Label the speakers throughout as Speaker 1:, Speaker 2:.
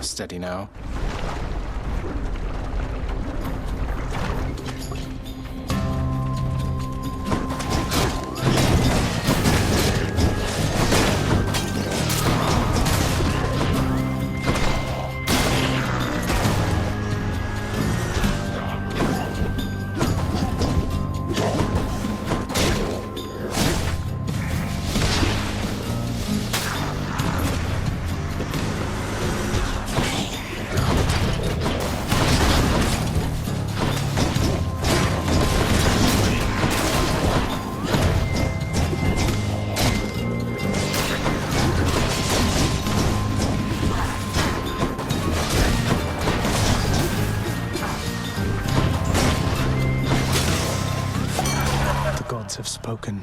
Speaker 1: Steady now. Have spoken.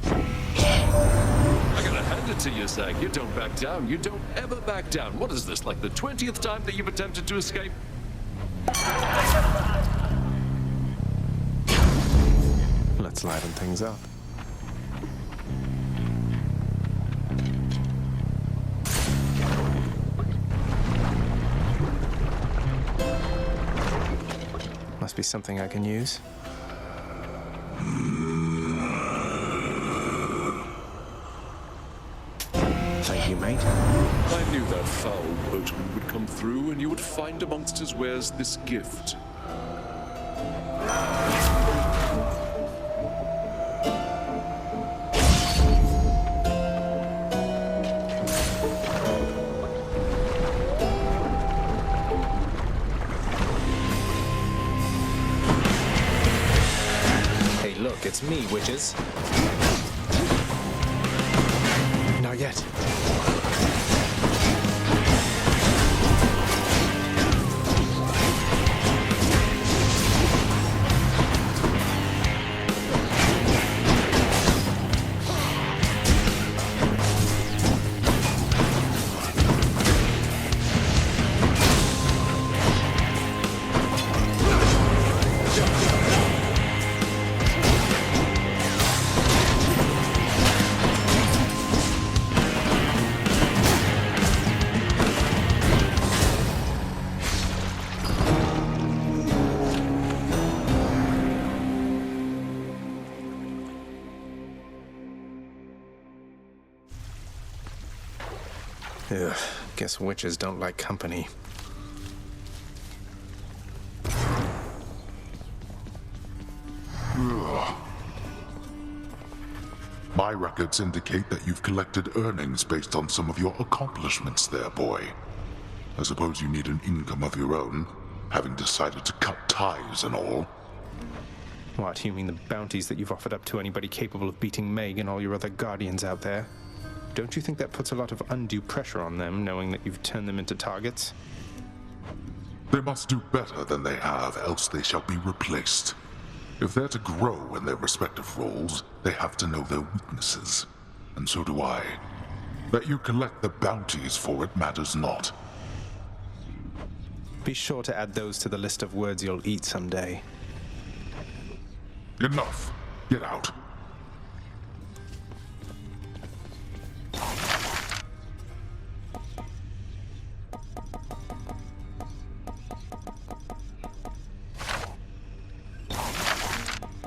Speaker 2: I gotta hand it to you, Zag. You don't back down. You don't ever back down. What is this, like the 20th time that you've attempted to escape?
Speaker 1: Let's liven things up. Must be something I can use. Thank you, mate.
Speaker 2: I knew that foul boatman would come through, and you would find amongst his wares this gift.
Speaker 1: Hey, look, it's me, witches. Not yet. Ugh, guess witches don't like company.
Speaker 3: My records indicate that you've collected earnings based on some of your accomplishments there, boy. I suppose you need an income of your own, having decided to cut ties and all.
Speaker 1: What, you mean the bounties that you've offered up to anybody capable of beating Meg and all your other guardians out there? Don't you think that puts a lot of undue pressure on them, knowing that you've turned them into targets?
Speaker 3: They must do better than they have, else they shall be replaced. If they're to grow in their respective roles, they have to know their weaknesses. And so do I. That you collect the bounties for it matters not.
Speaker 1: Be sure to add those to the list of words you'll eat someday.
Speaker 3: Enough. Get out.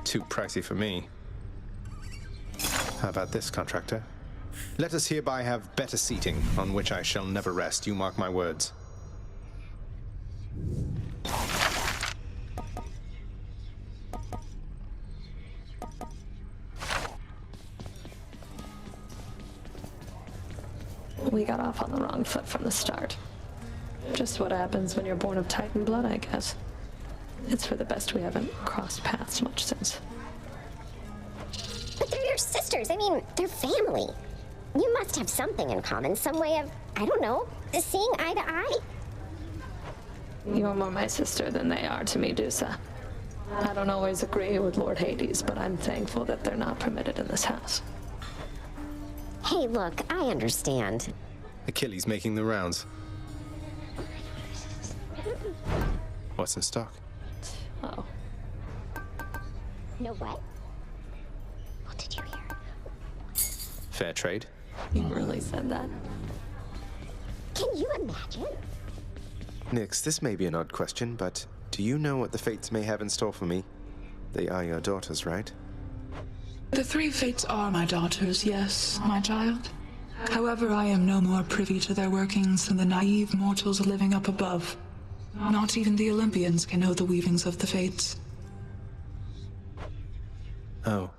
Speaker 1: Too pricey for me. How about this, contractor? Let us hereby have better seating, on which I shall never rest, you mark my words.
Speaker 4: We got off on the wrong foot from the start. Just what happens when you're born of Titan blood, I guess. It's for the best we haven't crossed paths much since.
Speaker 5: But they're your sisters. I mean, they're family. You must have something in common, some way of, I don't know, seeing eye to eye.
Speaker 4: You're more my sister than they are to me, Dusa. I don't always agree with Lord Hades, but I'm thankful that they're not permitted in this house.
Speaker 5: Hey, look, I understand.
Speaker 1: Achilles making the rounds. What's in stock?
Speaker 4: Oh.
Speaker 5: No what? What did you hear?
Speaker 1: Fair trade.
Speaker 4: You really said that?
Speaker 5: Can you imagine?
Speaker 6: Nyx, this may be an odd question, but do you know what the Fates may have in store for me? They are your daughters, right?
Speaker 7: The three Fates are my daughters, yes, my child. However, I am no more privy to their workings than the naive mortals living up above. Not even the Olympians can know the weavings of the Fates.
Speaker 6: Oh.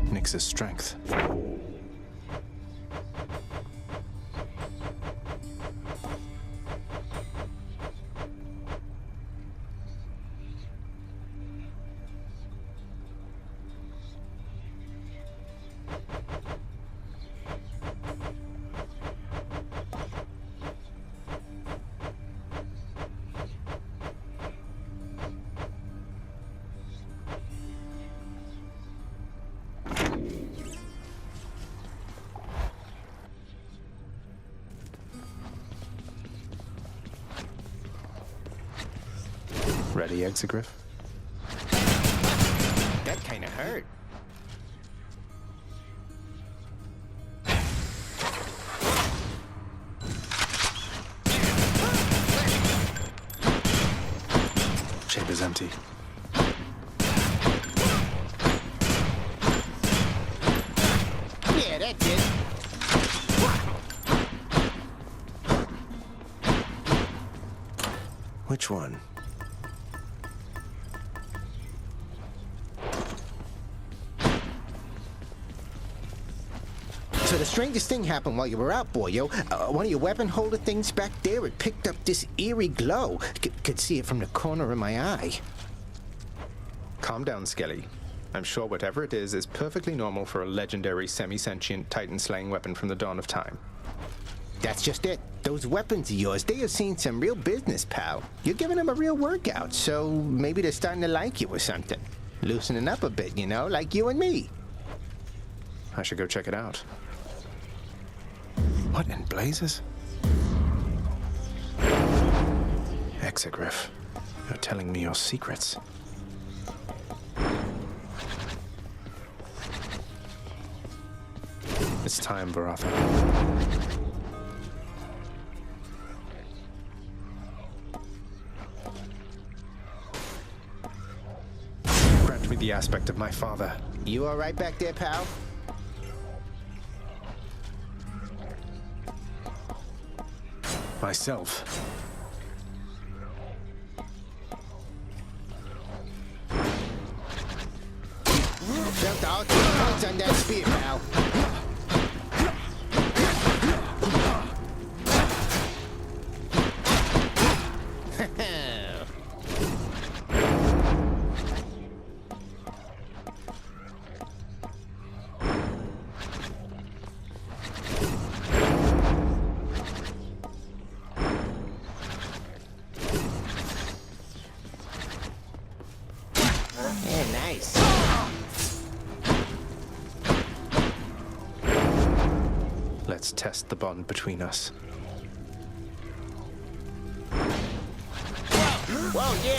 Speaker 1: Nyx's strength. Ready, Zagreus?
Speaker 6: That kinda hurt.
Speaker 1: Chamber's empty.
Speaker 6: Yeah, that did. Which one?
Speaker 8: So the strangest thing happened while you were out, boyo. One of your weapon holder things back there, it picked up this eerie glow. Could see it from the corner of my eye.
Speaker 1: Calm down, Skelly. I'm sure whatever it is perfectly normal for a legendary semi-sentient Titan-slaying weapon from the dawn of time.
Speaker 8: That's just it. Those weapons of yours, they have seen some real business, pal. You're giving them a real workout, so maybe they're starting to like you or something. Loosening up a bit, you know, like you and me.
Speaker 1: I should go check it out. What in blazes? Zagreus, you're telling me your secrets. It's time, Varatha. Grant me the aspect of my father.
Speaker 8: You all right back there, pal?
Speaker 1: Myself.
Speaker 8: Felt all 2 points on that spear, pal. Nice.
Speaker 1: Let's test the bond between us.
Speaker 8: Whoa, yeah.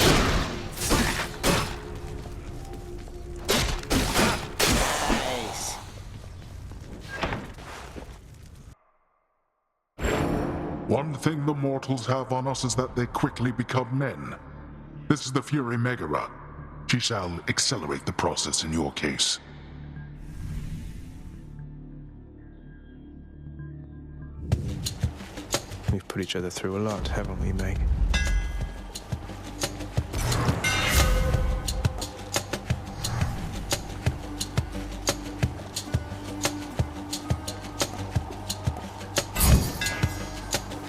Speaker 8: Nice.
Speaker 3: One thing the mortals have on us is that they quickly become men. This is the Fury Megara. She shall accelerate the process in your case.
Speaker 1: We've put each other through a lot, haven't we, Meg?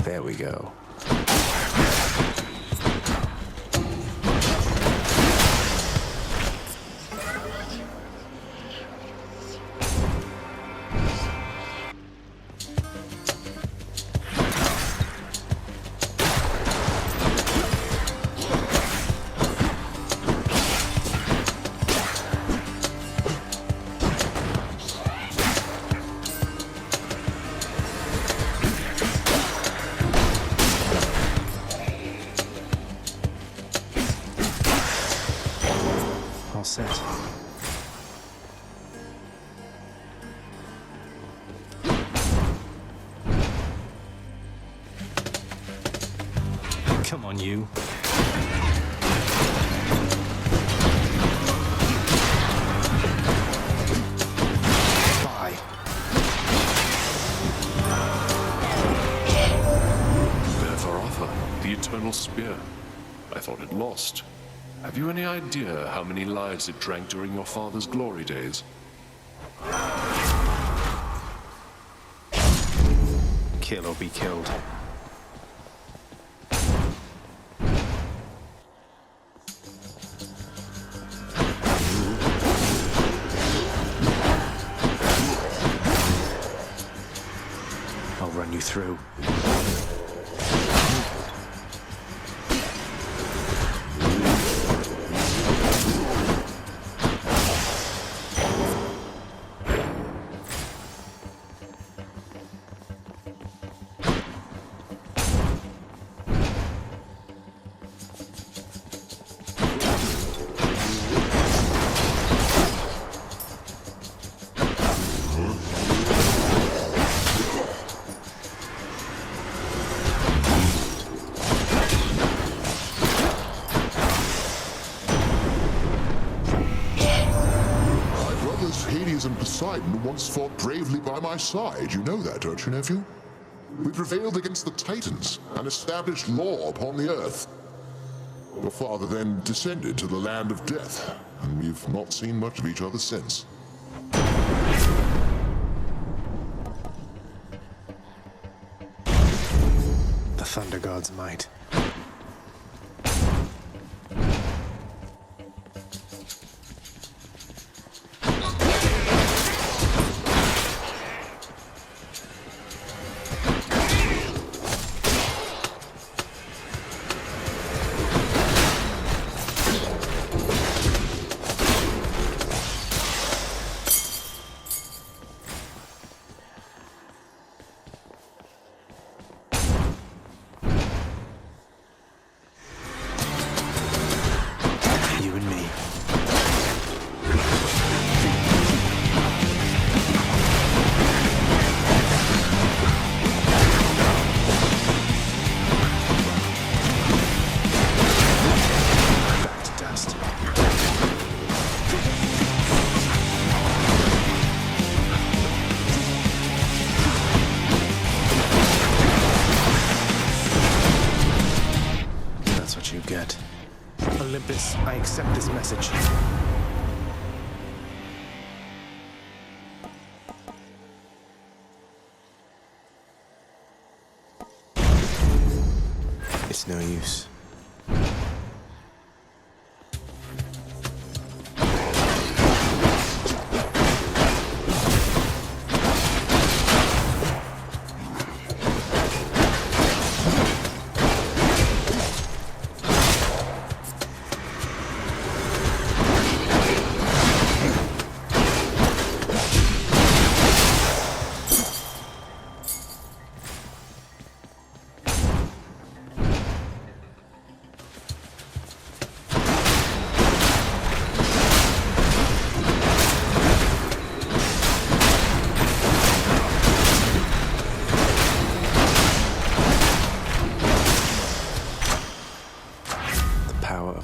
Speaker 1: There we go.
Speaker 6: All set. Come on, you. Bye.
Speaker 2: Bear for offer, the eternal spear. I thought it lost. Have you any idea how many lives it drank during your father's glory days?
Speaker 6: Kill or be killed. I'll run you through.
Speaker 3: And Poseidon once fought bravely by my side. You know that, don't you, nephew? We prevailed against the Titans and established law upon the earth. Your father then descended to the land of death, and we've not seen much of each other since.
Speaker 6: The Thunder God's might. Olympus, I accept this message. It's no use.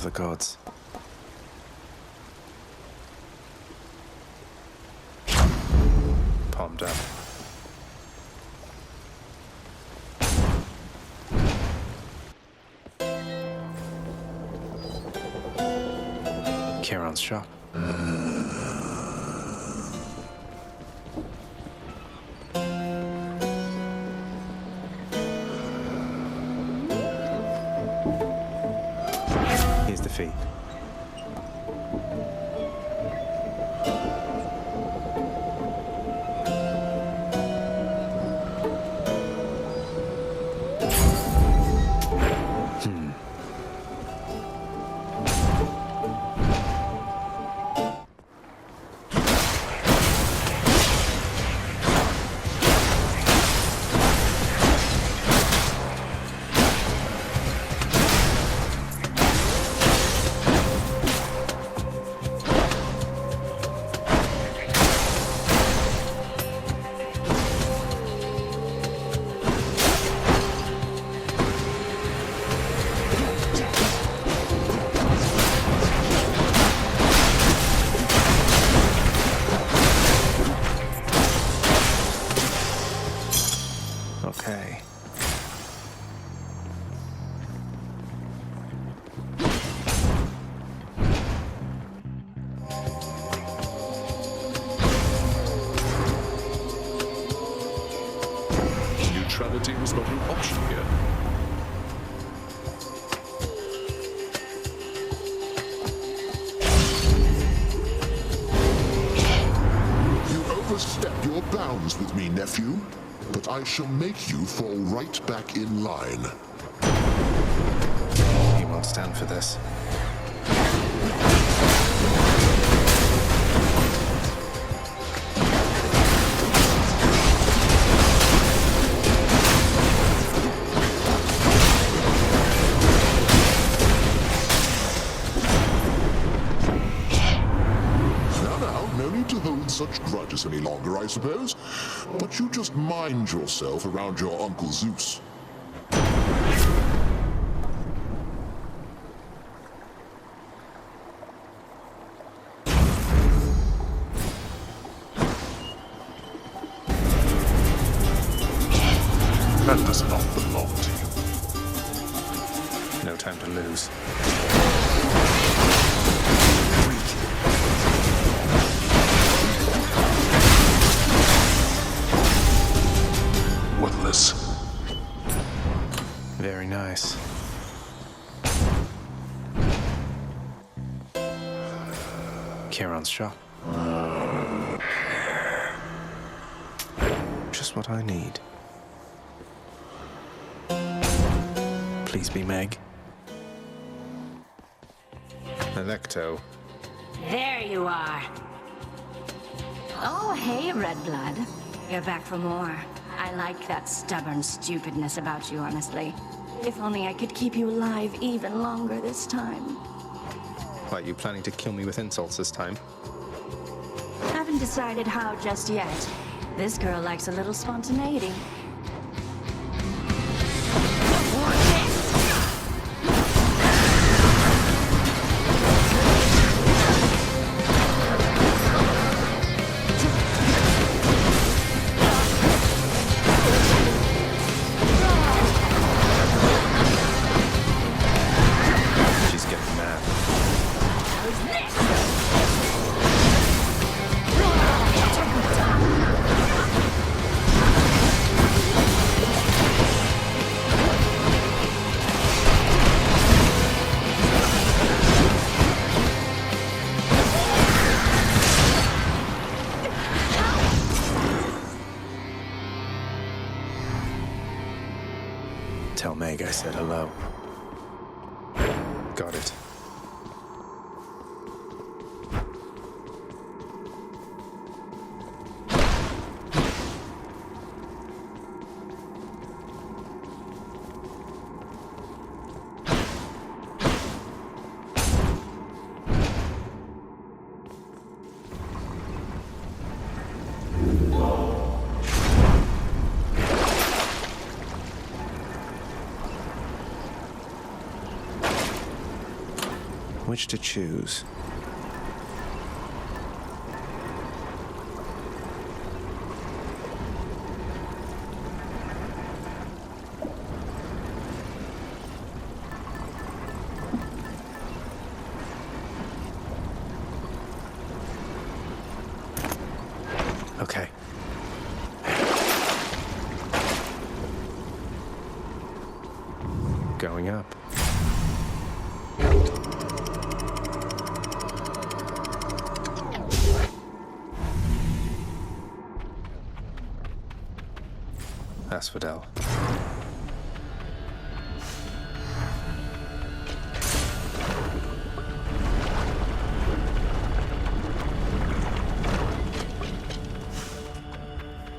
Speaker 6: The gods. Palmed up. Charon's shop. Here's the fee.
Speaker 2: Fighting was not an option here.
Speaker 3: You overstep your bounds with me, nephew. But I shall make you fall right back in line.
Speaker 6: He won't stand for this.
Speaker 3: No need to hold such grudges any longer, I suppose. But you just mind yourself around your Uncle Zeus.
Speaker 2: That does not belong to you.
Speaker 1: No time to lose.
Speaker 3: Worthless.
Speaker 1: Very nice. Kieran's shop. Just what I need. Please be Meg. Electo.
Speaker 9: There you are. Oh, hey, Red Blood. You're back for more. I like that stubborn stupidness about you, honestly. If only I could keep you alive even longer this time.
Speaker 6: Why, you planning to kill me with insults this time?
Speaker 9: Haven't decided how just yet. This girl likes a little spontaneity.
Speaker 1: Tell Meg I said hello.
Speaker 6: Got it.
Speaker 1: Which to choose? Okay. Going up. Asphodel.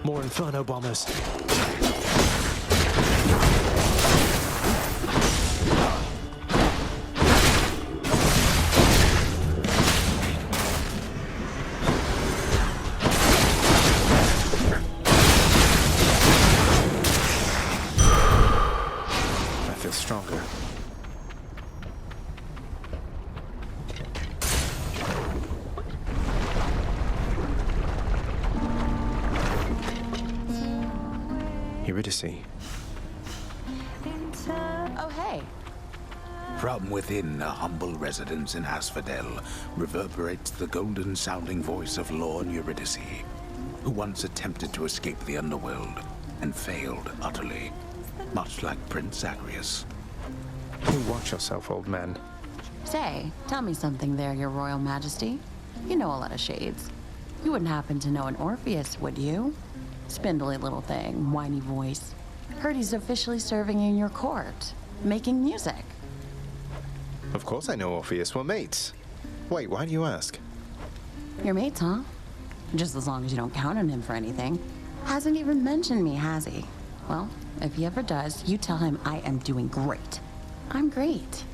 Speaker 1: More Inferno bombers. Stronger. Eurydice.
Speaker 10: Oh, hey.
Speaker 11: From within a humble residence in Asphodel reverberates the golden-sounding voice of Lorn Eurydice, who once attempted to escape the Underworld, and failed utterly, much like Prince Zagreus.
Speaker 1: You watch yourself, old man.
Speaker 10: Say, tell me something there, your royal majesty. You know a lot of shades. You wouldn't happen to know an Orpheus, would you? Spindly little thing, whiny voice. Heard he's officially serving in your court, making music.
Speaker 6: Of course I know Orpheus. We're mates. Wait, why do you ask?
Speaker 10: Your mates, huh? Just as long as you don't count on him for anything. Hasn't even mentioned me, has he? Well, if he ever does, you tell him I am doing great. I'm great.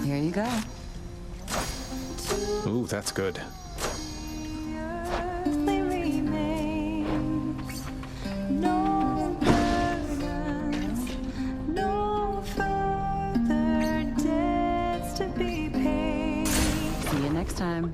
Speaker 10: Here you go.
Speaker 1: Ooh, that's good.
Speaker 10: See you next time.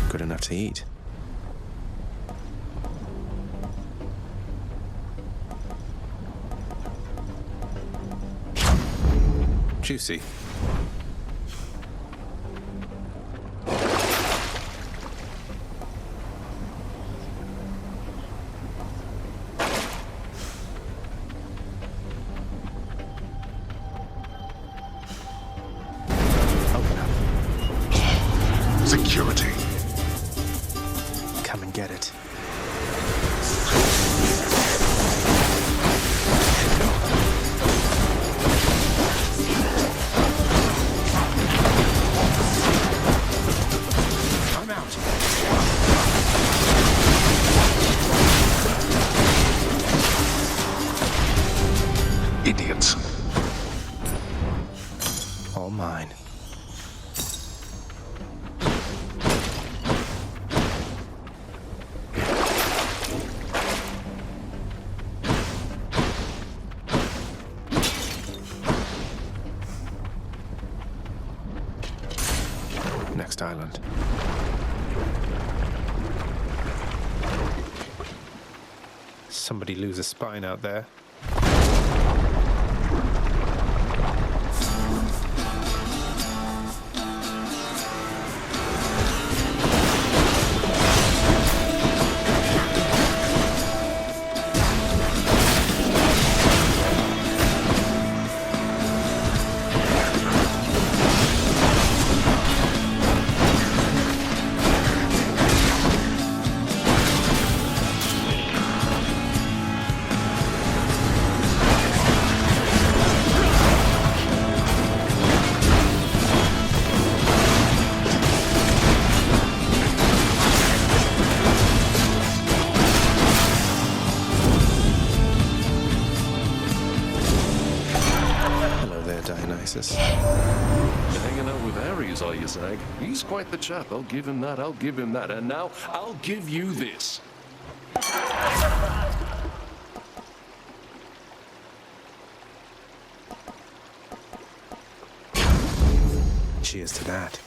Speaker 6: Good enough to eat.
Speaker 1: Juicy.
Speaker 6: Open up.
Speaker 3: Security.
Speaker 6: Come and get it.
Speaker 1: I'm out.
Speaker 3: Idiots.
Speaker 6: All mine.
Speaker 1: Next island. Somebody lose a spine out there.
Speaker 6: Dionysus.
Speaker 2: You're hanging out with Ares, are you, Zag? He's quite the chap. I'll give him that. I'll give him that. And now, I'll give you this.
Speaker 6: Cheers to that.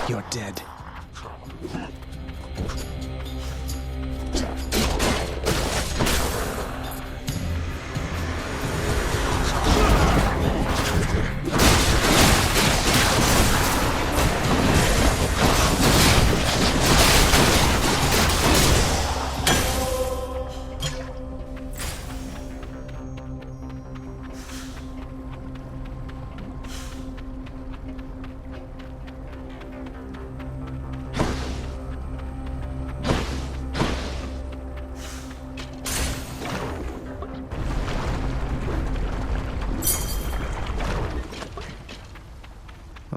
Speaker 1: You're dead.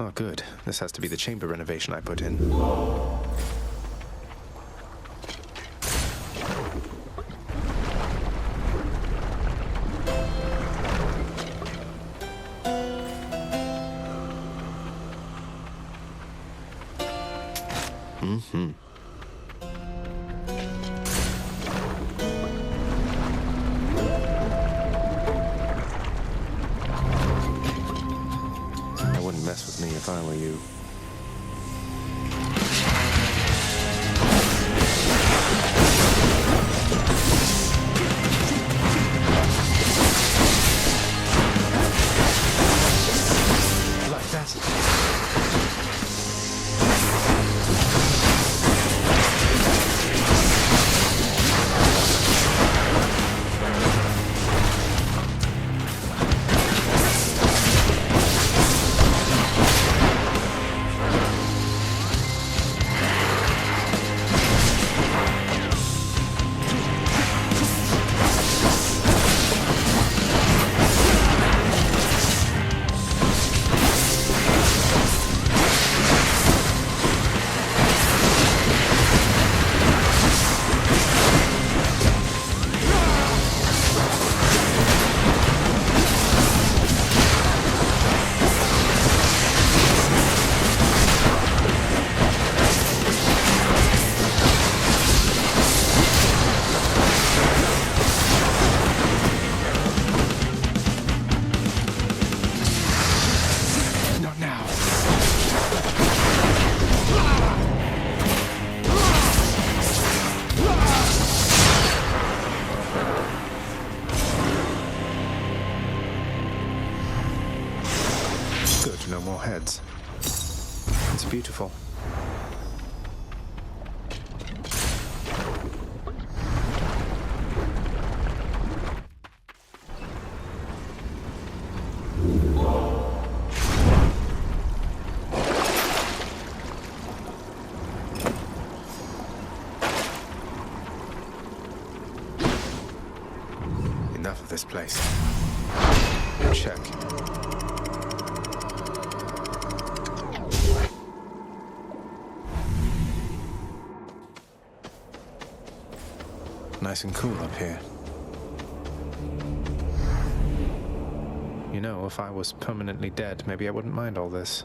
Speaker 1: Oh, good. This has to be the chamber renovation I put in. Mm-hmm. Mess with me if I were you. Like that. No more heads. It's beautiful. Enough of this place. Check. Nice and cool up here. You know, if I was permanently dead, maybe I wouldn't mind all this.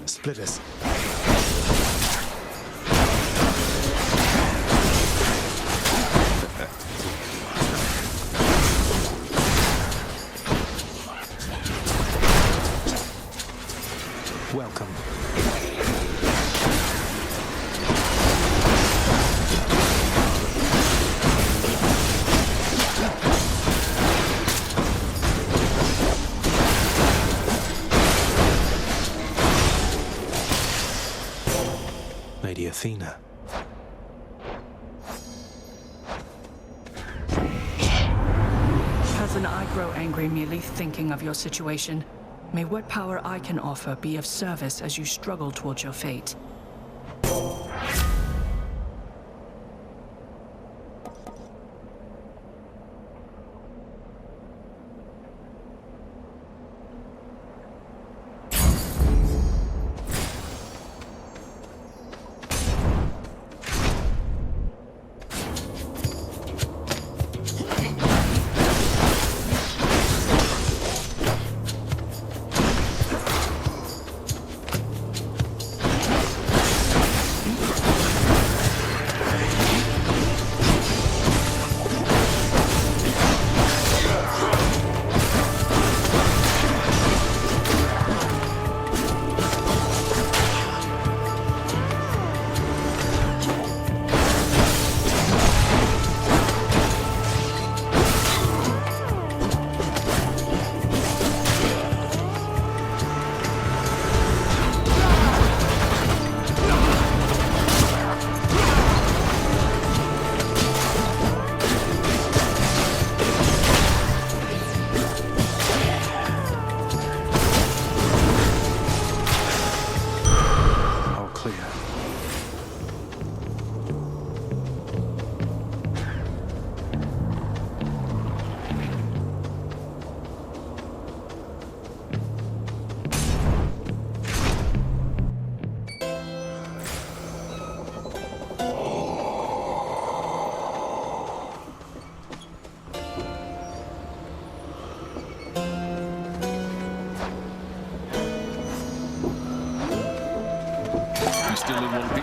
Speaker 1: Splitters. Welcome. Lady Athena.
Speaker 12: Cousin, I grow angry merely thinking of your situation. May what power I can offer be of service as you struggle towards your fate.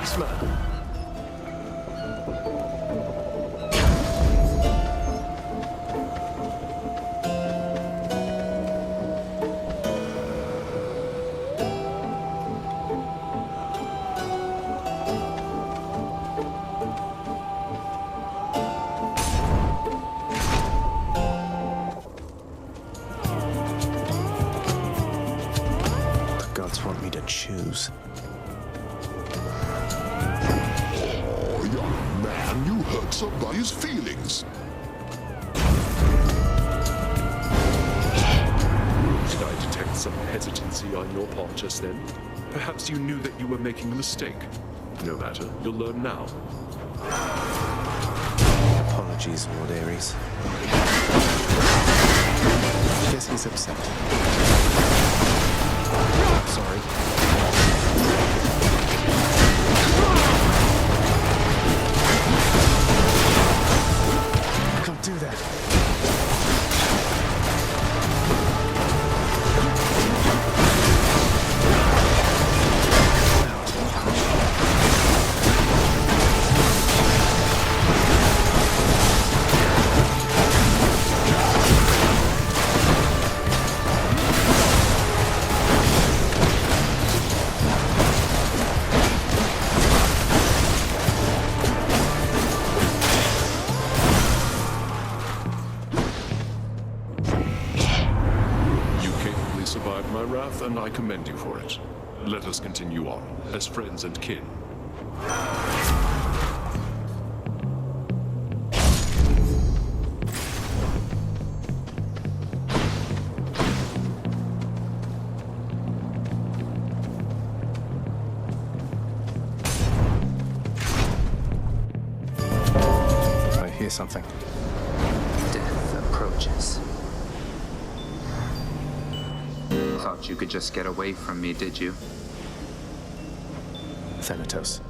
Speaker 2: policeman.
Speaker 6: Want me to choose.
Speaker 3: Oh, young man, you hurt somebody's feelings.
Speaker 2: Did I detect some hesitancy on your part just then? Perhaps you knew that you were making a mistake. No matter, you'll learn now.
Speaker 6: Apologies, Lord Ares. Guess he's upset. Sorry. Can't do that.
Speaker 2: And I commend you for it. Let us continue on, as friends and kin.
Speaker 1: I hear something.
Speaker 13: Death approaches. Thought you could just get away from me, did you?
Speaker 6: Thanatos,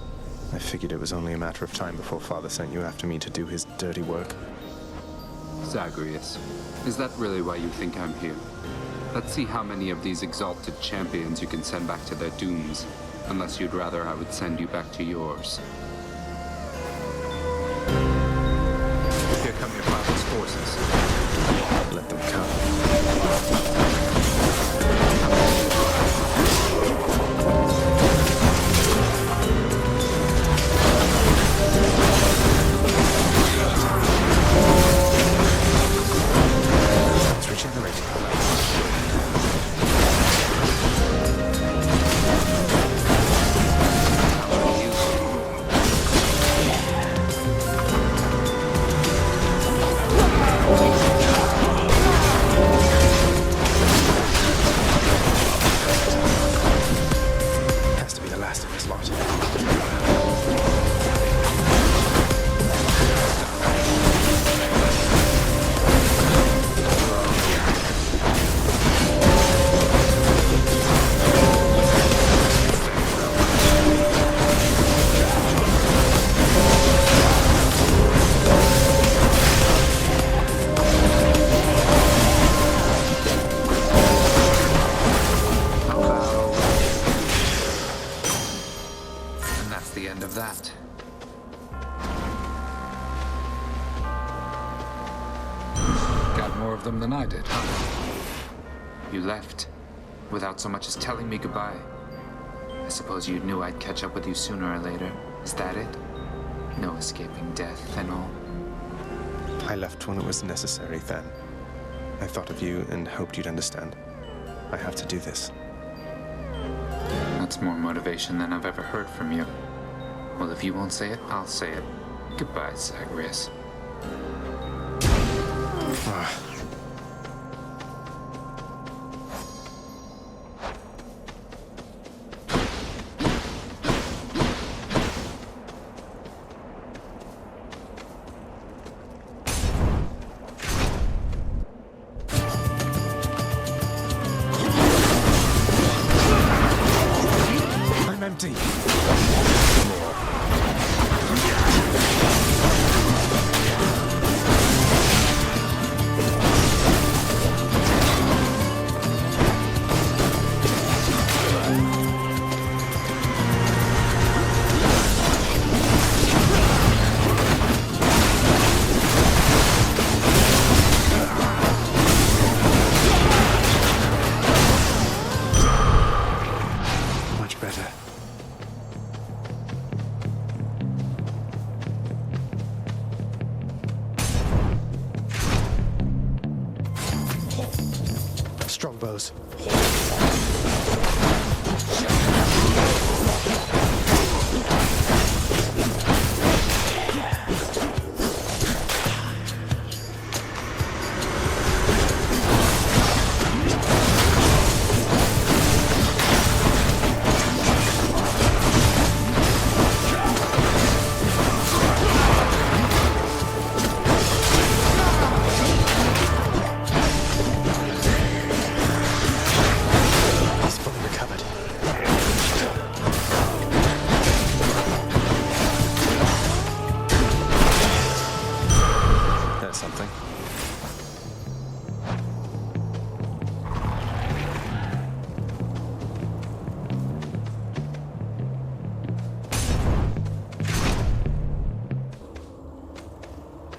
Speaker 6: I figured it was only a matter of time before Father sent you after me to do his dirty work.
Speaker 13: Zagreus, is that really why you think I'm here? Let's see how many of these exalted champions you can send back to their dooms, unless you'd rather I would send you back to yours. Here come your father's forces.
Speaker 6: Let them come.
Speaker 13: Than I did, huh? You left, without so much as telling me goodbye. I suppose you knew I'd catch up with you sooner or later. Is that it? No escaping death and all?
Speaker 6: I left when it was necessary, Than. I thought of you and hoped you'd understand. I have to do this.
Speaker 13: That's more motivation than I've ever heard from you. Well, if you won't say it, I'll say it. Goodbye, Zagreus.
Speaker 6: Strongbows.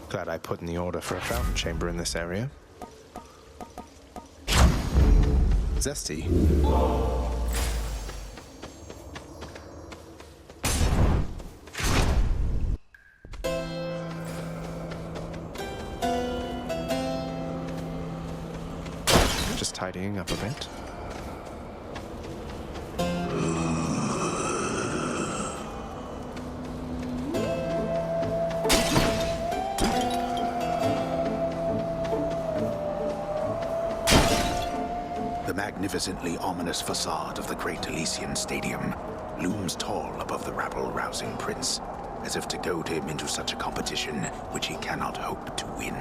Speaker 6: Glad I put in the order for a fountain chamber in this area. Zesty. Just tidying up a bit.
Speaker 11: The magnificently ominous facade of the Great Elysian Stadium looms tall above the rabble-rousing prince, as if to goad him into such a competition which he cannot hope to win.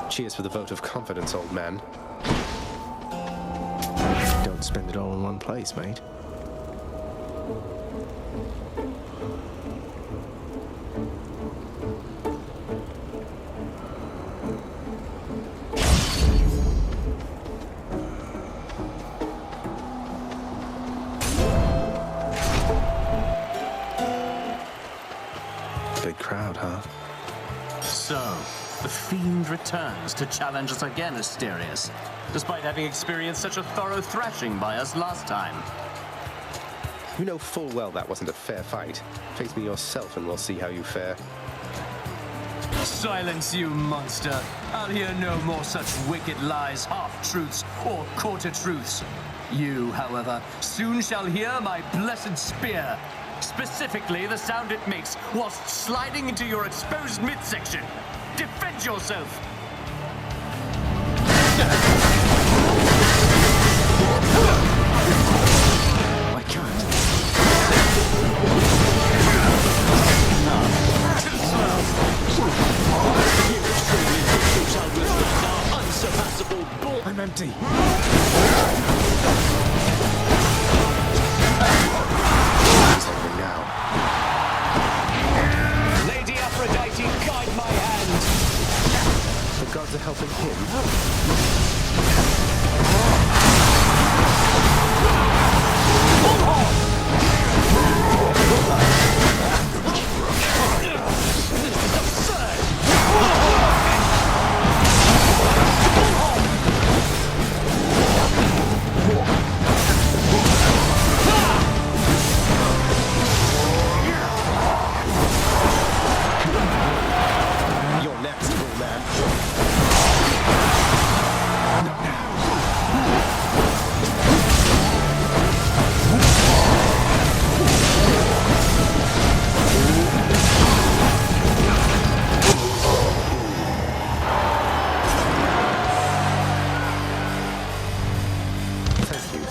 Speaker 6: Cheers for the vote of confidence, old man. Don't spend it all in one place, mate. Big crowd, huh?
Speaker 14: So, the Fiend returns to challenge us again, Asterius, despite having experienced such a thorough thrashing by us last time.
Speaker 6: You know full well that wasn't a fair fight. Face me yourself and we'll see how you fare.
Speaker 14: Silence, you monster! I'll hear no more such wicked lies, half-truths, or quarter-truths. You, however, soon shall hear my blessed spear. Specifically, the sound it makes whilst sliding into your exposed midsection. Defend yourself!
Speaker 6: I can't.
Speaker 14: Too slow! You shall withstand our unsurpassable bull!
Speaker 6: I'm empty.
Speaker 14: Lady Aphrodite, guide my hand!
Speaker 6: The gods are helping him. You're next, old man.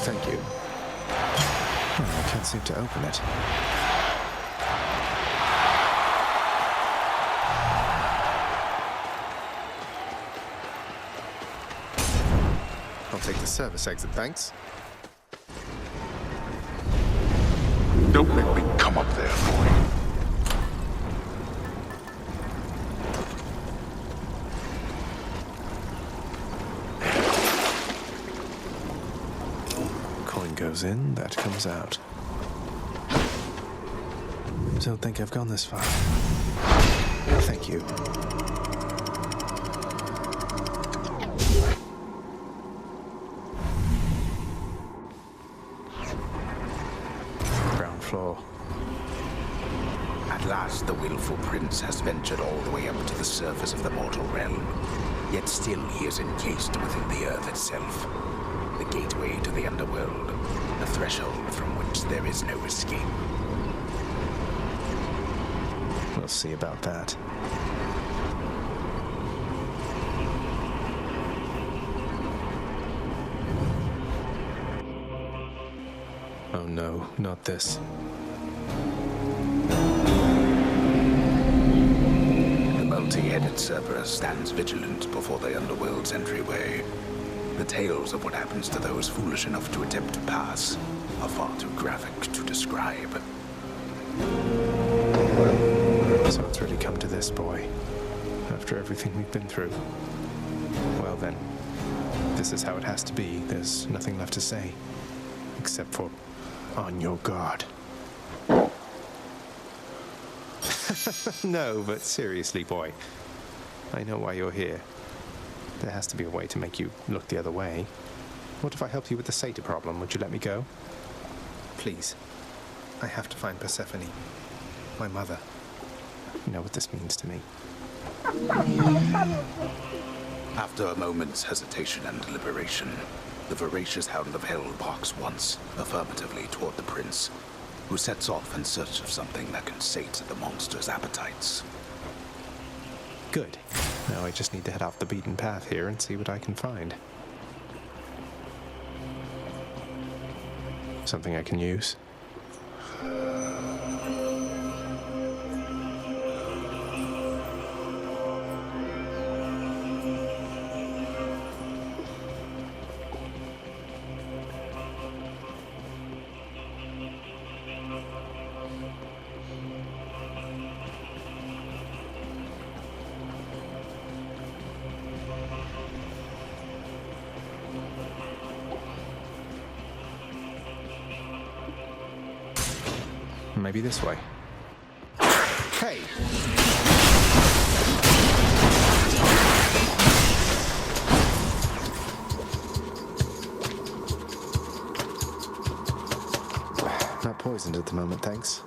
Speaker 6: Thank you. I can't seem to open it. I'll take the service exit, thanks.
Speaker 3: Don't make me come up there, boy.
Speaker 6: Coin goes in, that comes out. Don't think I've gone this far. Thank you. Ground floor.
Speaker 11: At last, the willful prince has ventured all the way up to the surface of the mortal realm. Yet still he is encased within the earth itself. The gateway to the Underworld, a threshold from which there is no escape.
Speaker 6: We'll see about that. Oh no, not this.
Speaker 11: The multi-headed Cerberus stands vigilant before the Underworld's entryway. The tales of what happens to those foolish enough to attempt to pass are far too graphic to describe.
Speaker 6: So it's really come to this, boy. After everything we've been through. Well then, this is how it has to be. There's nothing left to say. Except for, on your guard. No, but seriously, boy. I know why you're here. There has to be a way to make you look the other way. What if I help you with the satyr problem? Would you let me go? Please. I have to find Persephone. My mother. You know what this means to me.
Speaker 11: After a moment's hesitation and deliberation, the voracious Hound of Hell barks once, affirmatively toward the prince, who sets off in search of something that can sate the monster's appetites.
Speaker 6: Good. Now I just need to head off the beaten path here and see what I can find. Something I can use. Maybe this way. Hey! Not poisoned at the moment, thanks.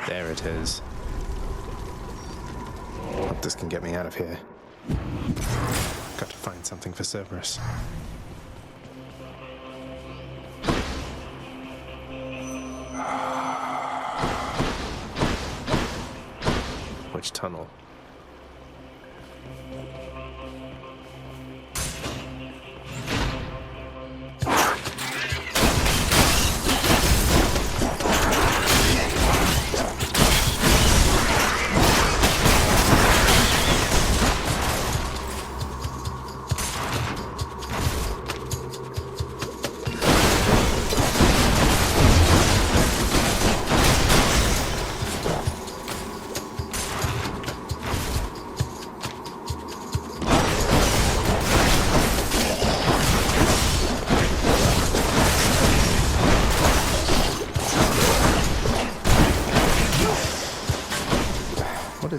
Speaker 6: There it is. Hope this can get me out of here. Got to find something for Cerberus. Which tunnel?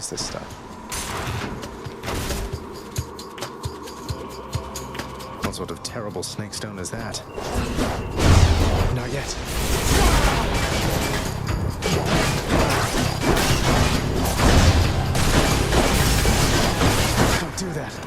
Speaker 1: is this stuff? What sort of terrible snake stone is that? Not yet. Don't do that.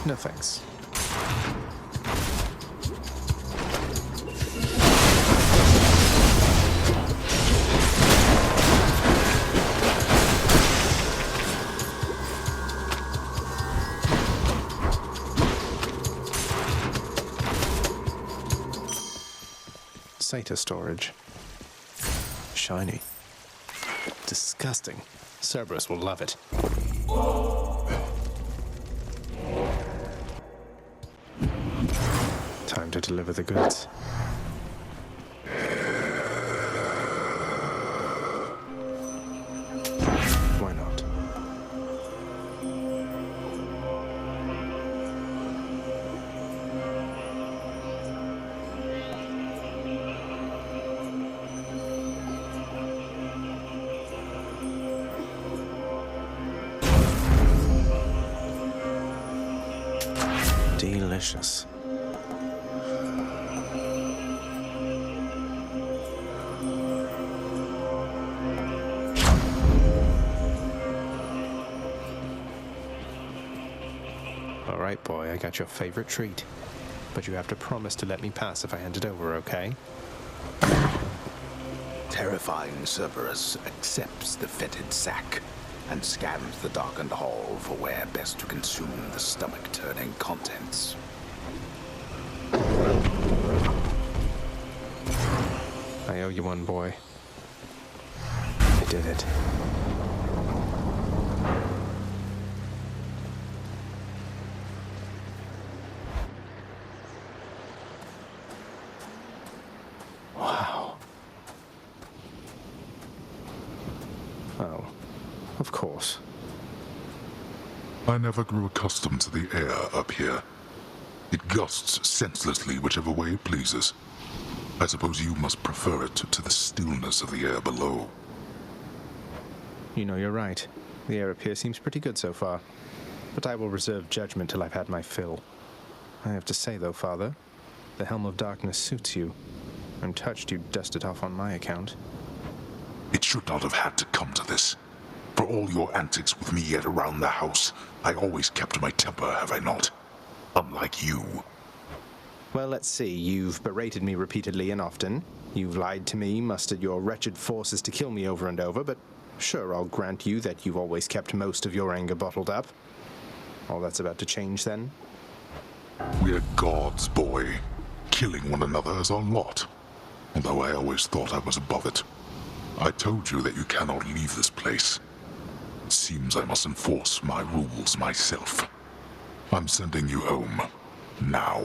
Speaker 1: No thanks. Satyr storage. Shiny. Disgusting. Cerberus will love it. Time to deliver the goods. Why not? Delicious. All right, boy, I got your favorite treat. But you have to promise to let me pass if I hand it over, okay?
Speaker 11: Terrifying Cerberus accepts the fetid sack and scans the darkened hall for where best to consume the stomach-turning contents.
Speaker 1: I owe you one, boy. I did it. Wow. Oh, of course.
Speaker 3: I never grew accustomed to the air up here. It gusts senselessly whichever way it pleases. I suppose you must prefer it to the stillness of the air below.
Speaker 1: You know, you're right. The air up here seems pretty good so far. But I will reserve judgment till I've had my fill. I have to say, though, Father, the Helm of Darkness suits you. I'm touched you dust it off on my account.
Speaker 3: It should not have had to come to this. For all your antics with me yet around the house, I always kept my temper, have I not? Unlike you.
Speaker 1: Well, let's see. You've berated me repeatedly and often. You've lied to me, mustered your wretched forces to kill me over and over, but sure, I'll grant you that you've always kept most of your anger bottled up. All that's about to change, then?
Speaker 3: We're gods, boy. Killing one another is our lot. Although I always thought I was above it. I told you that you cannot leave this place. It seems I must enforce my rules myself. I'm sending you home. Now.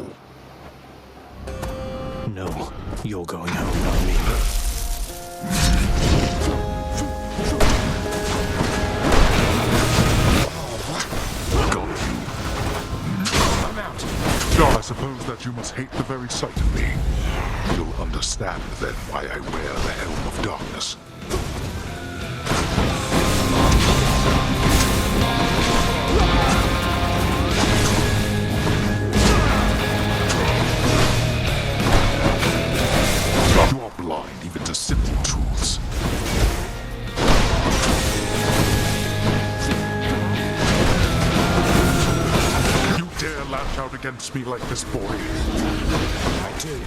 Speaker 1: No, you're going home, not me.
Speaker 3: Got you. I'm out. I suppose that you must hate the very sight of me. You'll understand then why I wear the Helm of Darkness. You are blind even to simple truths. You dare lash out against me like this, boy?
Speaker 1: I do.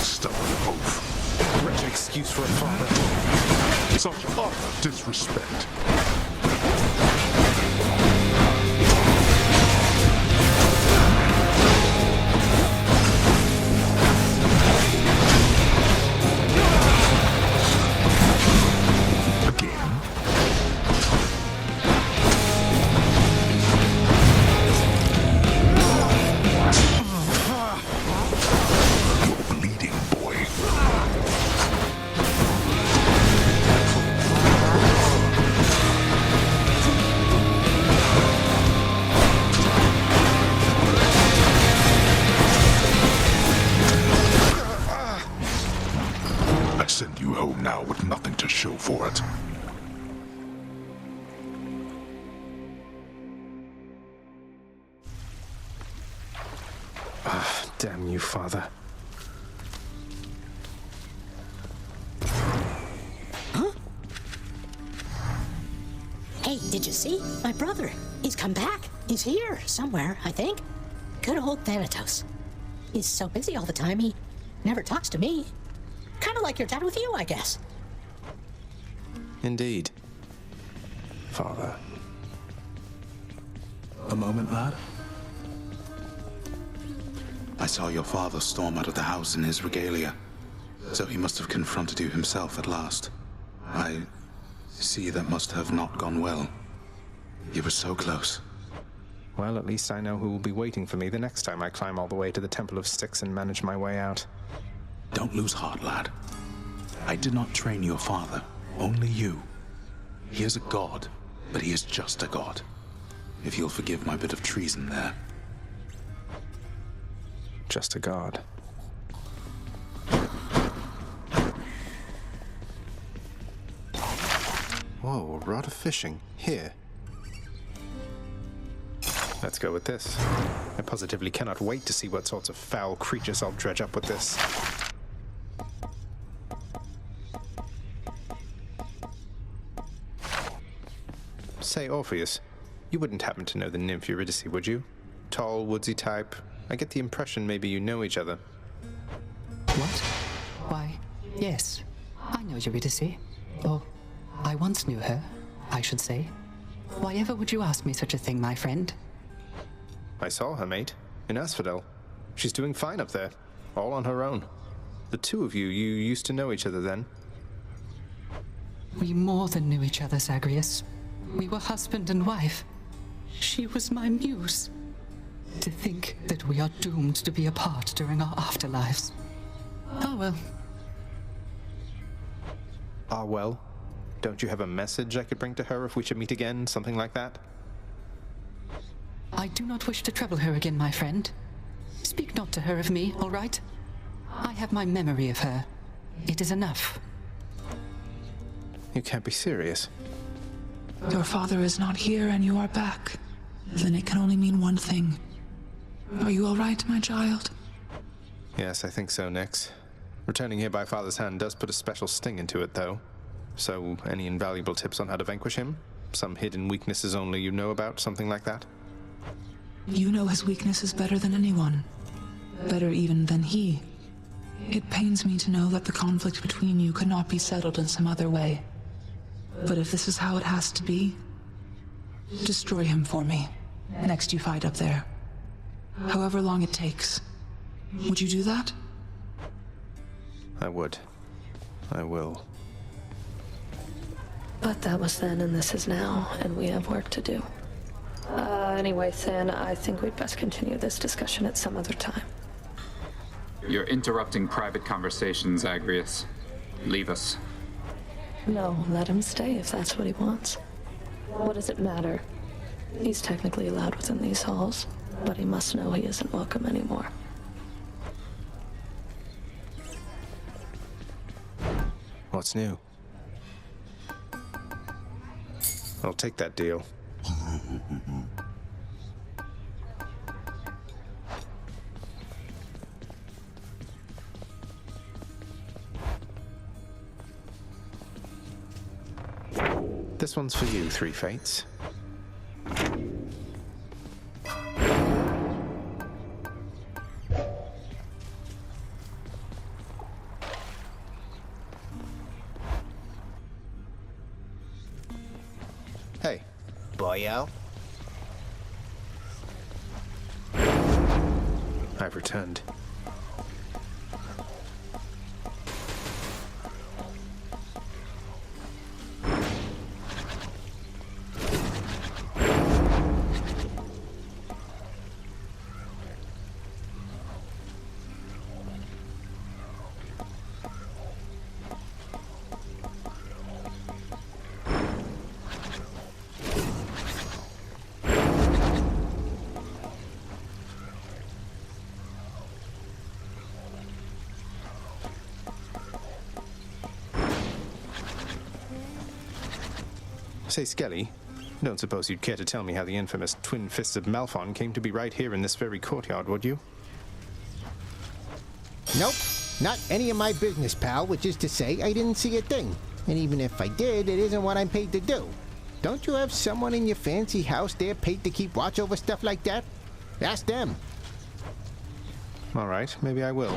Speaker 3: Stubborn oaf.
Speaker 1: Wretched excuse for a father.
Speaker 3: Such utter disrespect. Send you home now with nothing to show for it.
Speaker 1: Damn you, father.
Speaker 15: Huh? Hey, did you see? My brother. He's come back. He's here somewhere, I think. Good old Thanatos. He's so busy all the time, he never talks to me. Kind of like your dad with you, I guess.
Speaker 1: Indeed. Father.
Speaker 11: A moment, lad. I saw your father storm out of the house in his regalia, so he must have confronted you himself at last. I see that must have not gone well. You were so close.
Speaker 1: Well, at least I know who will be waiting for me the next time I climb all the way to the Temple of Styx and manage my way out.
Speaker 11: Don't lose heart, lad. I did not train your father, only you. He is a god, but he is just a god. If you'll forgive my bit of treason there.
Speaker 1: Just a god. Whoa, a rod of fishing. Here. Let's go with this. I positively cannot wait to see what sorts of foul creatures I'll dredge up with this. Say, Orpheus, you wouldn't happen to know the nymph Eurydice, would you? Tall, woodsy type. I get the impression maybe you know each other.
Speaker 16: What? Why, yes. I know Eurydice. Or, I once knew her, I should say. Why ever would you ask me such a thing, my friend?
Speaker 1: I saw her, mate, in Asphodel. She's doing fine up there, all on her own. The two of you used to know each other then?
Speaker 16: We more than knew each other, Zagreus. We were husband and wife. She was my muse. To think that we are doomed to be apart during our afterlives. Oh well.
Speaker 1: Ah well? Don't you have a message I could bring to her if we should meet again, something like that?
Speaker 16: I do not wish to trouble her again, my friend. Speak not to her of me, all right? I have my memory of her. It is enough.
Speaker 1: You can't be serious.
Speaker 7: Your father is not here and you are back. Then it can only mean one thing. Are you all right, my child?
Speaker 1: Yes, I think so, Nix. Returning here by father's hand does put a special sting into it, though. So, any invaluable tips on how to vanquish him? Some hidden weaknesses only you know about, something like that?
Speaker 7: You know his weaknesses better than anyone. Better even than he. It pains me to know that the conflict between you could not be settled in some other way. But if this is how it has to be, destroy him for me. Next you fight up there. However long it takes. Would you do that?
Speaker 1: I would. I will.
Speaker 4: But that was then and this is now, and we have work to do. Anyway, Than, I think we'd best continue this discussion at some other time.
Speaker 13: You're interrupting private conversations, Zagreus. Leave us.
Speaker 4: No, let him stay if that's what he wants. What does it matter? He's technically allowed within these halls, but he must know he isn't welcome anymore.
Speaker 1: What's new? I'll take that deal. This one's for you, Three Fates. Hey.
Speaker 8: Boyo?
Speaker 1: I've returned. Say, Skelly, don't suppose you'd care to tell me how the infamous Twin Fists of Malphon came to be right here in this very courtyard, would you?
Speaker 8: Nope. Not any of my business, pal, which is to say I didn't see a thing. And even if I did, it isn't what I'm paid to do. Don't you have someone in your fancy house there paid to keep watch over stuff like that? Ask them.
Speaker 1: All right, maybe I will.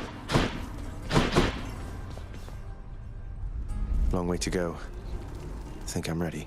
Speaker 1: Long way to go. I think I'm ready.